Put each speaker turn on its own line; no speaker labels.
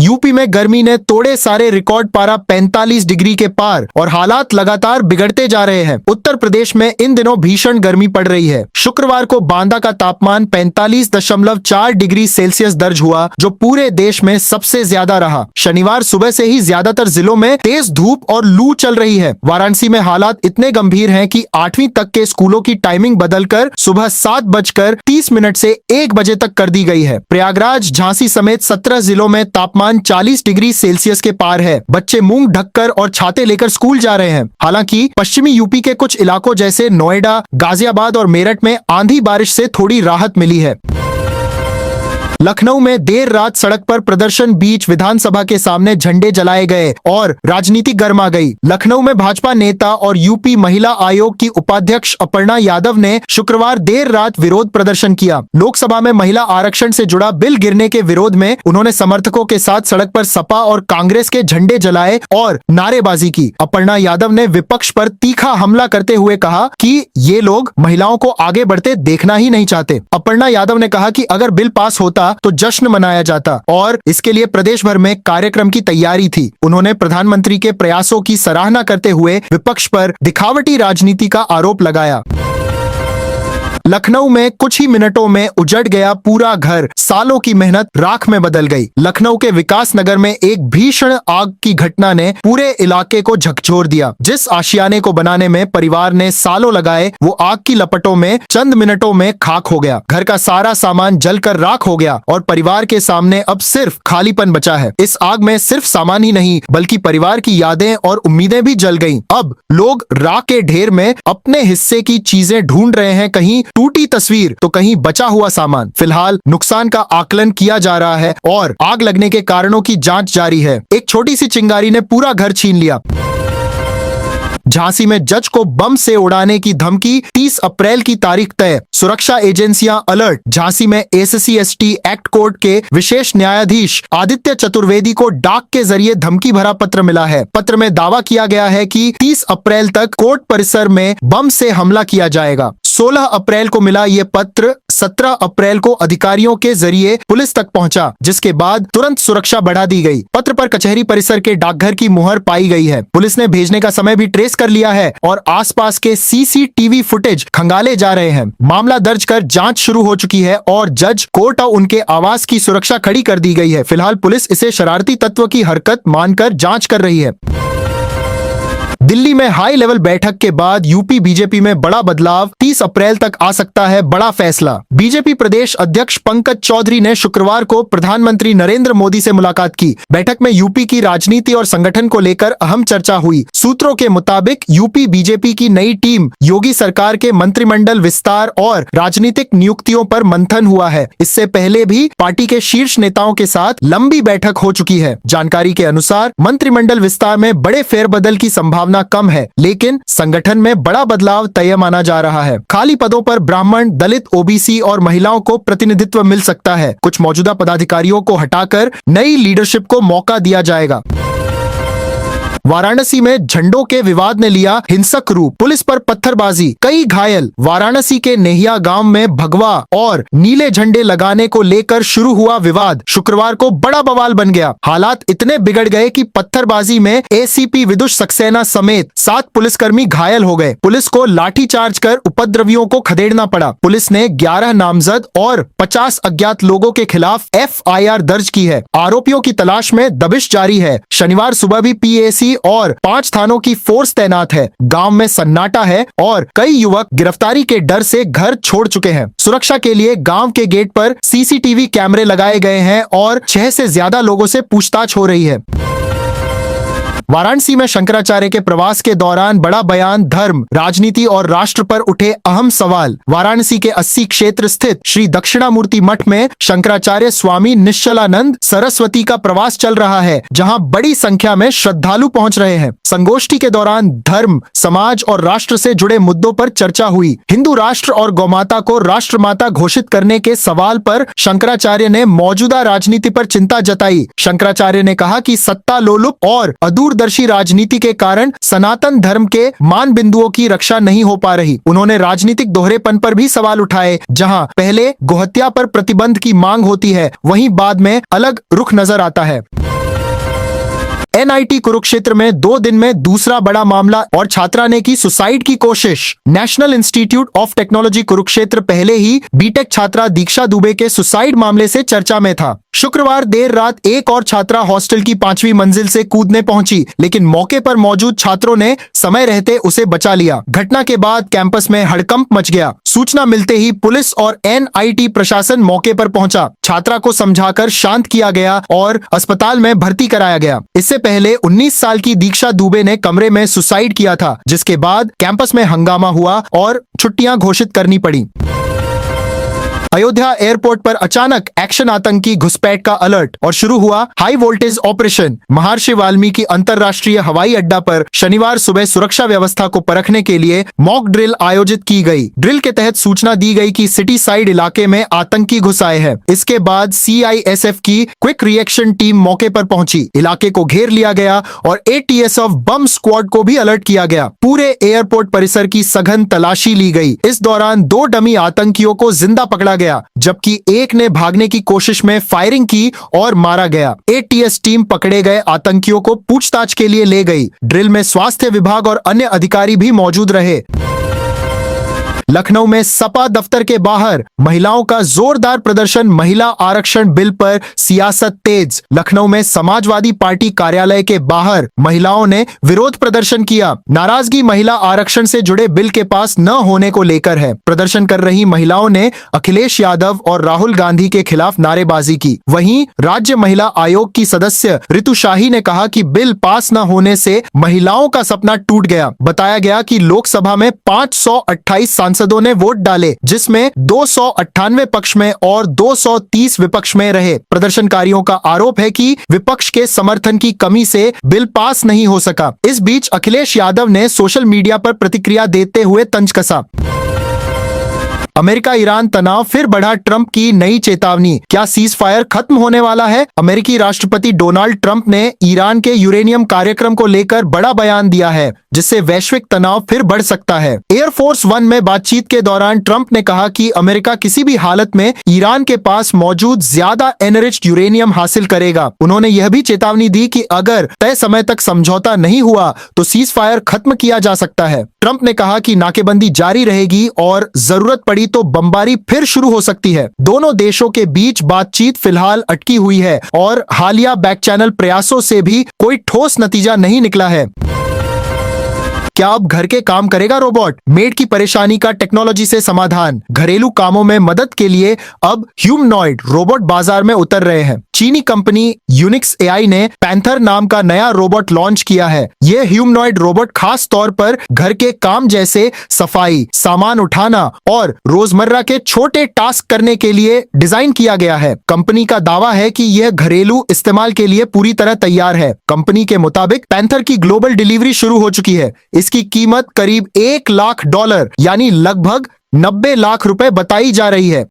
UP में गर्मी ने तोड़े सारे रिकॉर्ड, पारा 45 डिग्री के पार और हालात लगातार बिगड़ते जा रहे हैं। उत्तर प्रदेश में इन दिनों भीषण गर्मी पड़ रही है। शुक्रवार को बांदा का तापमान 45.4 डिग्री सेल्सियस दर्ज हुआ, जो पूरे देश में सबसे ज्यादा रहा। शनिवार सुबह से ही ज्यादातर जिलों में तेज धूप और लू चल रही है। वाराणसी में हालात इतने गंभीर हैं कि 8वीं तक के स्कूलों की टाइमिंग बदलकर सुबह 7:30 से 1 बजे तक कर दी गई है। प्रयागराज, झांसी समेत 17 जिलों में तापमान 40 डिग्री सेल्सियस के पार है। बच्चे मुंह ढककर और छाते लेकर स्कूल जा रहे हैं। हालांकि पश्चिमी यूपी के कुछ इलाकों जैसे नोएडा, गाजियाबाद और मेरठ में आंधी बारिश से थोड़ी राहत मिली है। लखनऊ में देर रात सड़क पर प्रदर्शन बीच विधानसभा के सामने झंडे जलाए गए और राजनीति गर्मा गई। लखनऊ में भाजपा नेता और यूपी महिला आयोग की उपाध्यक्ष अपर्णा यादव ने शुक्रवार देर रात विरोध प्रदर्शन किया। लोकसभा में महिला आरक्षण से जुड़ा बिल गिरने के विरोध में उन्होंने समर्थकों के साथ सड़क पर सपा और कांग्रेस के झंडे जलाए और नारेबाजी की। अपर्णा यादव ने विपक्ष पर तीखा हमला करते हुए कहा कि ये लोग महिलाओं को आगे बढ़ते देखना ही नहीं चाहते। अपर्णा यादव ने कहा कि अगर बिल पास होता तो जश्न मनाया जाता और इसके लिए प्रदेश भर में कार्यक्रम की तैयारी थी। उन्होंने प्रधानमंत्री के प्रयासों की सराहना करते हुए विपक्ष पर दिखावटी राजनीति का आरोप लगाया। लखनऊ में कुछ ही मिनटों में उजड़ गया पूरा घर, सालों की मेहनत राख में बदल गई। लखनऊ के विकास नगर में एक भीषण आग की घटना ने पूरे इलाके को झकझोर दिया। जिस आशियाने को बनाने में परिवार ने सालों लगाए, वो आग की लपटों में चंद मिनटों में खाक हो गया। घर का सारा सामान जलकर राख हो गया और परिवार के सामने अब सिर्फ खालीपन बचा है। इस आग में सिर्फ सामान ही नहीं बल्कि परिवार की यादें और उम्मीदें भी जल गईं। अब लोग राख के ढेर में अपने हिस्से की चीजें ढूंढ रहे हैं, कहीं टूटी तस्वीर तो कहीं बचा हुआ सामान। फिलहाल नुकसान का आकलन किया जा रहा है और आग लगने के कारणों की जांच जारी है। एक छोटी सी चिंगारी ने पूरा घर छीन लिया। झांसी में जज को बम से उड़ाने की धमकी, 30 अप्रैल की तारीख तय, सुरक्षा एजेंसियां अलर्ट। झांसी में SC/ST एक्ट कोर्ट के विशेष न्यायाधीश आदित्य चतुर्वेदी को डाक के जरिए धमकी भरा पत्र मिला है। पत्र में दावा किया गया है कि 30 अप्रैल तक कोर्ट परिसर में बम से हमला किया जाएगा। 16 अप्रैल को मिला ये पत्र 17 अप्रैल को अधिकारियों के जरिए पुलिस तक पहुंचा, जिसके बाद तुरंत सुरक्षा बढ़ा दी गई। पत्र पर कचहरी परिसर के डाकघर की मुहर पाई गई है। पुलिस ने भेजने का समय भी ट्रेस कर लिया है और आसपास के CCTV फुटेज खंगाले जा रहे हैं। मामला दर्ज कर जांच शुरू हो चुकी है और जज, कोर्ट और उनके आवास की सुरक्षा खड़ी कर दी गई है। फिलहाल पुलिस इसे शरारती तत्व की हरकत मानकर जांच कर रही है। दिल्ली में हाई लेवल बैठक के बाद यूपी बीजेपी में बड़ा बदलाव, 30 अप्रैल तक आ सकता है बड़ा फैसला। बीजेपी प्रदेश अध्यक्ष पंकज चौधरी ने शुक्रवार को प्रधानमंत्री नरेंद्र मोदी से मुलाकात की। बैठक में यूपी की राजनीति और संगठन को लेकर अहम चर्चा हुई। सूत्रों के मुताबिक यूपी बीजेपी की नई टीम, योगी सरकार के मंत्रिमंडल विस्तार और राजनीतिक नियुक्तियों पर मंथन हुआ है। इससे पहले भी पार्टी के शीर्ष नेताओं के साथ लंबी बैठक हो चुकी है। जानकारी के अनुसार मंत्रिमंडल विस्तार में बड़े फेरबदल की संभावना कम है, लेकिन संगठन में बड़ा बदलाव तय माना जा रहा है। खाली पदों पर ब्राह्मण, दलित, OBC और महिलाओं को प्रतिनिधित्व मिल सकता है। कुछ मौजूदा पदाधिकारियों को हटाकर नई लीडरशिप को मौका दिया जाएगा। वाराणसी में झंडों के विवाद ने लिया हिंसक रूप, पुलिस पर पत्थरबाजी, कई घायल। वाराणसी के नेहिया गांव में भगवा और नीले झंडे लगाने को लेकर शुरू हुआ विवाद शुक्रवार को बड़ा बवाल बन गया। हालात इतने बिगड़ गए कि पत्थरबाजी में ACP विदुष सक्सेना समेत 7 पुलिसकर्मी घायल हो गए। पुलिस को लाठीचार्ज कर उपद्रवियों को खदेड़ना पड़ा। पुलिस ने 11 नामजद और 50 अज्ञात लोगों के खिलाफ FIR दर्ज की है। आरोपियों की तलाश में दबिश जारी है। शनिवार सुबह भी PAC और 5 थानों की फोर्स तैनात है। गांव में सन्नाटा है और कई युवक गिरफ्तारी के डर से घर छोड़ चुके हैं। सुरक्षा के लिए गांव के गेट पर CCTV कैमरे लगाए गए हैं और 6 से ज्यादा लोगों से पूछताछ हो रही है। वाराणसी में शंकराचार्य के प्रवास के दौरान बड़ा बयान, धर्म, राजनीति और राष्ट्र पर उठे अहम सवाल। वाराणसी के 80 क्षेत्र स्थित श्री दक्षिणामूर्ति मठ में शंकराचार्य स्वामी निश्चलानंद सरस्वती का प्रवास चल रहा है, जहां बड़ी संख्या में श्रद्धालु पहुंच रहे हैं। संगोष्ठी के दौरान धर्म, समाज और राष्ट्र से जुड़े मुद्दों पर चर्चा हुई। हिंदू राष्ट्र और गौमाता को राष्ट्रमाता घोषित करने के सवाल पर शंकराचार्य ने मौजूदा राजनीति पर चिंता जताई। शंकराचार्य ने कहा कि सत्ता लोलुप और दूरदर्शी राजनीति के कारण सनातन धर्म के मान बिंदुओं की रक्षा नहीं हो पा रही। उन्होंने राजनीतिक दोहरेपन पर भी सवाल उठाए, जहां पहले गोहत्या पर प्रतिबंध की मांग होती है, वहीं बाद में अलग रुख नजर आता है। एनआईटी कुरुक्षेत्र में 2 दिन में दूसरा बड़ा मामला और छात्रा ने की सुसाइड की कोशिश। National institute of technology Kurukshetra पहले ही बीटेक छात्रा दीक्षा दुबे के सुसाइड मामले से चर्चा में था। शुक्रवार देर रात एक और छात्रा हॉस्टल की 5वीं मंजिल से कूदने पहुंची, लेकिन मौके पर मौजूद छात्रों ने समय रहते उसे बचा लिया। घटना के बाद कैंपस में हड़कंप मच गया। सूचना मिलते ही पुलिस और एनआईटी प्रशासन मौके पर पहुंचा। छात्रा को समझाकर शांत किया गया और अस्पताल में भर्ती कराया गया। इससे पहले 19 साल की दीक्षा दुबे ने कमरे में सुसाइड किया था, जिसके बाद कैंपस में हंगामा हुआ और छुट्टियां घोषित करनी पड़ी। अयोध्या एयरपोर्ट पर अचानक एक्शन आतंकी घुसपैठ का अलर्ट और शुरू हुआ हाई वोल्टेज ऑपरेशन। महर्षि वाल्मीकि अंतर्राष्ट्रीय हवाई अड्डा पर शनिवार सुबह सुरक्षा व्यवस्था को परखने के लिए मॉक ड्रिल आयोजित की गई। ड्रिल के तहत सूचना दी गई कि सिटी साइड इलाके में आतंकी घुस आए हैं। इसके बाद सीआईएसएफ की क्विक रिएक्शन टीम मौके पर पहुंची। इलाके को घेर लिया गया और एटीएसएफ बम स्क्वाड को भी अलर्ट किया गया। पूरे एयरपोर्ट परिसर की सघन तलाशी ली गई। इस दौरान 2 डमी आतंकियों को जिंदा पकड़ा गया, जबकि एक ने भागने की कोशिश में फायरिंग की और मारा गया। एटीएस टीम पकड़े गए आतंकियों को पूछताछ के लिए ले गई। ड्रिल में स्वास्थ्य विभाग और अन्य अधिकारी भी मौजूद रहे। लखनऊ में सपा दफ्तर के बाहर महिलाओं का जोरदार प्रदर्शन। महिला आरक्षण बिल पर सियासत तेज। लखनऊ में समाजवादी पार्टी कार्यालय के बाहर महिलाओं ने विरोध प्रदर्शन किया। नाराजगी महिला आरक्षण से जुड़े बिल के पास न होने को लेकर है। प्रदर्शन कर रही महिलाओं ने अखिलेश यादव और राहुल गांधी के खिलाफ नारेबाजी की। वहीं राज्य महिला आयोग की सदस्य रितु शाही ने कहा कि बिल पास न होने से महिलाओं का सपना टूट गया। बताया गया कि लोकसभा में 528 सांसदों ने वोट डाले, जिसमें 298 पक्ष में और 230 विपक्ष में रहे। प्रदर्शनकारियों का आरोप है कि विपक्ष के समर्थन की कमी से बिल पास नहीं हो सका। इस बीच अखिलेश यादव ने सोशल मीडिया पर प्रतिक्रिया देते हुए तंज कसा। अमेरिका ईरान तनाव फिर बढ़ा, ट्रंप की नई चेतावनी। क्या सीज फायर खत्म होने वाला है? अमेरिकी राष्ट्रपति डोनाल्ड ट्रंप ने ईरान के यूरेनियम कार्यक्रम को लेकर बड़ा बयान दिया है, जिससे वैश्विक तनाव फिर बढ़ सकता है। एयरफोर्स 1 में बातचीत के दौरान ट्रंप ने कहा कि अमेरिका किसी भी हालत में ईरान के पास मौजूद ज्यादा एनरिच्ड यूरेनियम हासिल करेगा। उन्होंने यह भी चेतावनी दी कि अगर तय समय तक समझौता नहीं हुआ तो सीज फायर खत्म किया जा सकता है। ट्रंप ने कहा कि नाकेबंदी जारी रहेगी और जरूरत पड़ी तो बमबारी फिर शुरू हो सकती है। दोनों देशों के बीच बातचीत फिलहाल अटकी हुई है और हालिया बैक चैनल प्रयासों से भी कोई ठोस नतीजा नहीं निकला है। क्या अब घर के काम करेगा रोबोट? मेड की परेशानी का टेक्नोलॉजी से समाधान। घरेलू कामों में मदद के लिए अब ह्यूमनॉइड रोबोट बाजार में उतर रहे हैं। चीनी कंपनी यूनिक्स एआई ने पैंथर नाम का नया रोबोट लॉन्च किया है। यह ह्यूमनॉइड रोबोट खास तौर पर घर के काम जैसे सफाई, सामान उठाना और रोजमर्रा के छोटे टास्क करने के लिए डिजाइन किया गया है। कंपनी का दावा है कि यह घरेलू इस्तेमाल के लिए पूरी तरह तैयार है। कंपनी के मुताबिक पैंथर की ग्लोबल डिलीवरी शुरू हो चुकी है। इसकी कीमत करीब $1 लाख यानी लगभग 90 लाख रुपए बताई जा रही है।